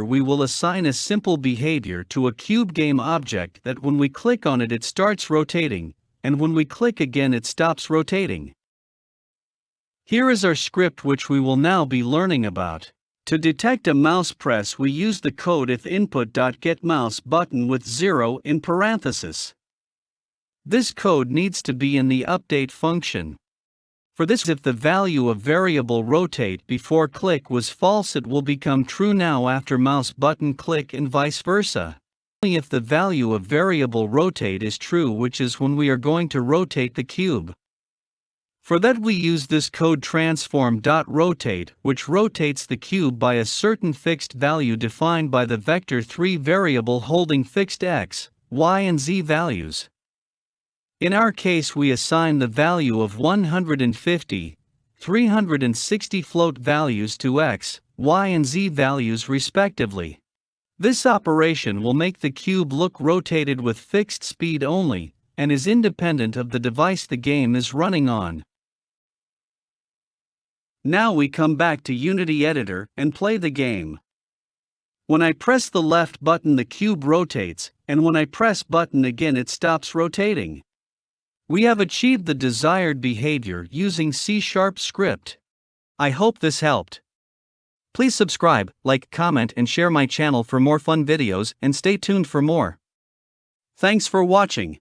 we will assign a simple behavior to a cube game object that when we click on it starts rotating, and when we click again it stops rotating. Here is our script which we will now be learning about. To detect a mouse press we use the code if input.getMouse button with 0 in parenthesis. This code needs to be in the update function. For this, if the value of variable rotate before click was false, it will become true now after mouse button click, and vice versa. Only if the value of variable rotate is true, which is when we are going to rotate the cube. For that we use this code transform.rotate, which rotates the cube by a certain fixed value defined by the vector3 variable holding fixed x, y and z values. In our case we assign the value of 150, 360 float values to x, y and z values respectively. This operation will make the cube look rotated with fixed speed only, and is independent of the device the game is running on. Now we come back to Unity Editor and play the game. When I press the left button the cube rotates, and when I press button again it stops rotating. We have achieved the desired behavior using C# script. I hope this helped. Please subscribe, like, comment and share my channel for more fun videos, and stay tuned for more. Thanks for watching.